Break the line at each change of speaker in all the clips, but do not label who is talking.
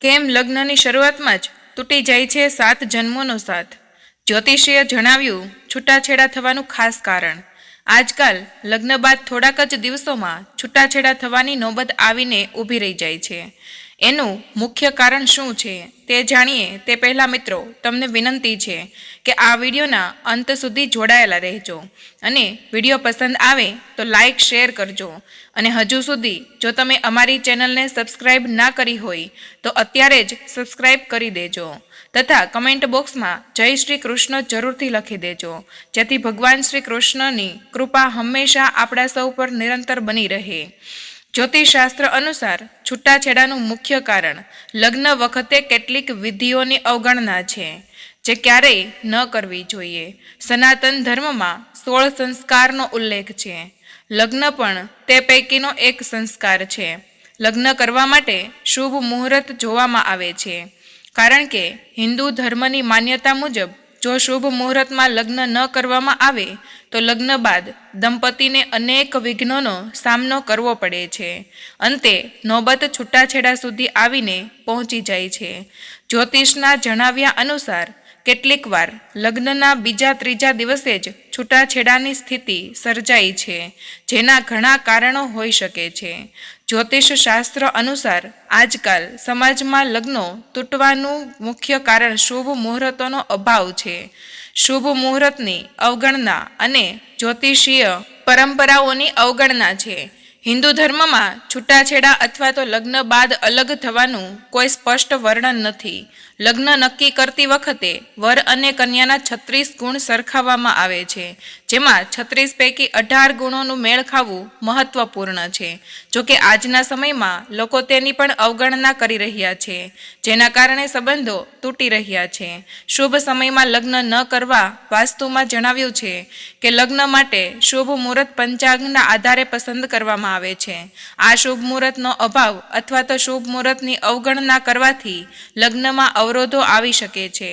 કેમ લગ્નની શરૂઆતમાં જ તૂટી જાય છે 7 જન્મોનો સાથ? જ્યોતિષીએ જણાવ્યું છૂટાછેડા થવાનું ખાસ કારણ. આજકાલ લગ્ન બાદ થોડાક જ દિવસોમાં છૂટાછેડા થવાની નોબત આવીને ઊભી રહી જાય છે. એનું મુખ્ય કારણ શું છે તે જાણીએ તે પહેલાં મિત્રો, તમને વિનંતી છે કે આ વિડીયોના અંત સુધી જોડાયેલા રહેજો અને વિડીયો પસંદ આવે તો લાઈક શેર કરજો. અને હજુ સુધી જો તમે અમારી ચેનલને સબસ્ક્રાઈબ ના કરી હોય તો અત્યારે જ સબસ્ક્રાઈબ કરી દેજો તથા કમેન્ટ બોક્સમાં જય શ્રી કૃષ્ણ જરૂરથી લખી દેજો, જેથી ભગવાન શ્રી કૃષ્ણની કૃપા હંમેશા આપણા સૌ પર નિરંતર બની રહે. જ્યોતિષશાસ્ત્ર અનુસાર છૂટાછેડાનું મુખ્ય કારણ લગ્ન વખતે કેટલીક વિધિઓની અવગણના છે, જે ક્યારેય ન કરવી જોઈએ. સનાતન ધર્મમાં 16 સંસ્કારનો ઉલ્લેખ છે. લગ્ન પણ તે પૈકીનો એક સંસ્કાર છે. લગ્ન કરવા માટે શુભ મુહૂર્ત જોવામાં આવે છે, કારણ કે હિન્દુ ધર્મની માન્યતા મુજબ જો શુભ મુહૂર્તમાં લગ્ન ન કરવામાં આવે તો લગ્ન બાદ દંપતીને અનેક વિઘ્નોનો સામનો કરવો પડે છે. અંતે નોબત છૂટાછેડા સુધી આવીને પહોંચી જાય છે. જ્યોતિષના જણાવ્યા અનુસાર કેટલીક વાર લગ્નના બીજા ત્રીજા દિવસે જ છૂટાછેડાની સ્થિતિ સર્જાય છે, જેના ઘણા કારણો હોઈ શકે છે. જ્યોતિષ શાસ્ત્ર અનુસાર આજકાલ સમાજમાં લગ્નો તૂટવાનું મુખ્ય કારણ શુભ મુહૂર્તોનો અભાવ છે. શુભ મુહૂર્તની અવગણના અને જ્યોતિષીય પરંપરાઓની અવગણના છે. હિન્દુ ધર્મમાં છૂટાછેડા અથવા તો લગ્ન બાદ અલગ થવાનું કોઈ સ્પષ્ટ વર્ણન નથી. લગ્ન નક્કી કરતી વખતે વર અને કન્યાના 36 ગુણ સરખાવવામાં આવે છે, જેમાં 36 પૈકી 18 ગુણોનું મેળ ખાવું મહત્વપૂર્ણ છે. જોકે આજના સમયમાં લોકો તેની પણ અવગણના કરી રહ્યા છે, જેના કારણે સંબંધો તૂટી રહ્યા છે. શુભ સમયમાં લગ્ન ન કરવા વાસ્તુમાં જણાવ્યું છે કે લગ્ન માટે શુભ મુહૂર્ત પંચાંગના આધારે પસંદ કરવામાં આવે છે. આ શુભ મુહૂર્તનો અભાવ અથવા તો શુભ મુહૂર્તની અવગણના કરવાથી લગ્નમાં અવરોધો આવી શકે છે.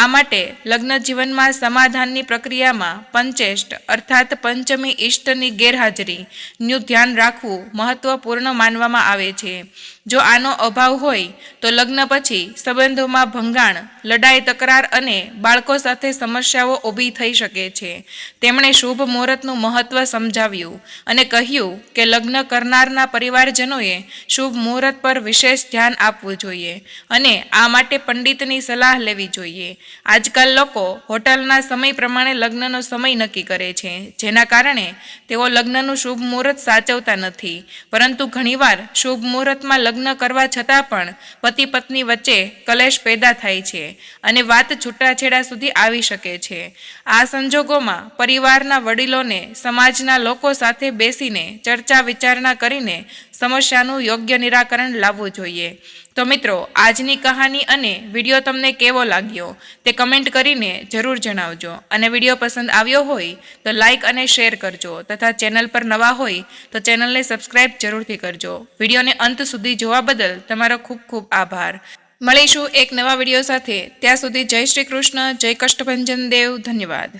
આ માટે લગ્ન જીવનમાં સમાધાનની પ્રક્રિયામાં પંચેષ્ટ અર્થાત પંચમી ઈષ્ટની ગેરહાજરીનું ધ્યાન રાખવું મહત્વપૂર્ણ માનવામાં આવે છે. જો આનો અભાવ હોય તો લગ્ન પછી સંબંધોમાં ભંગાણ, લડાઈ, તકરાર અને બાળકો સાથે સમસ્યાઓ ઊભી થઈ શકે છે. તેમણે શુભ મુહૂર્તનું મહત્વ સમજાવ્યું અને કહ્યું કે લગ્ન કરનારના પરિવારજનોએ શુભ મુહૂર્ત પર વિશેષ ધ્યાન આપવું જોઈએ અને આ માટે પંડિતની સલાહ લેવી જોઈએ. આજકાલ લોકો હોટલના સમય પ્રમાણે લગ્નનો સમય નક્કી કરે છે, જેના કારણે તેઓ લગ્નનું શુભ મુહૂર્ત સાચવતા નથી. પરંતુ ઘણીવાર શુભ મુહૂર્તમાં લગ્ન કરવા છતાં પણ પતિ પત્ની વચ્ચે કલેશ પેદા થાય છે અને વાત છૂટાછેડા સુધી આવી શકે છે. આ સંજોગોમાં પરિવારના વડીલોને સમાજના લોકો સાથે બેસીને ચર્ચા વિચારણા કરીને સમસ્યાનું યોગ્ય નિરાકરણ લાવવું જોઈએ. તો મિત્રો, આજની કહાની અને વિડીયો તમને કેવો લાગ્યો તે કમેન્ટ કરીને જરૂર જણાવજો. અને વિડીયો પસંદ આવ્યો હોય તો લાઈક અને શેર કરજો તથા ચેનલ પર નવા હોય તો ચેનલને સબસ્ક્રાઈબ જરૂરથી કરજો. વિડીયોને અંત સુધી જોવા બદલ તમારો ખૂબ ખૂબ આભાર. મળીશું એક નવા વિડીયો સાથે. ત્યાં સુધી જય શ્રી કૃષ્ણ, જય કષ્ટભંજન દેવ. ધન્યવાદ.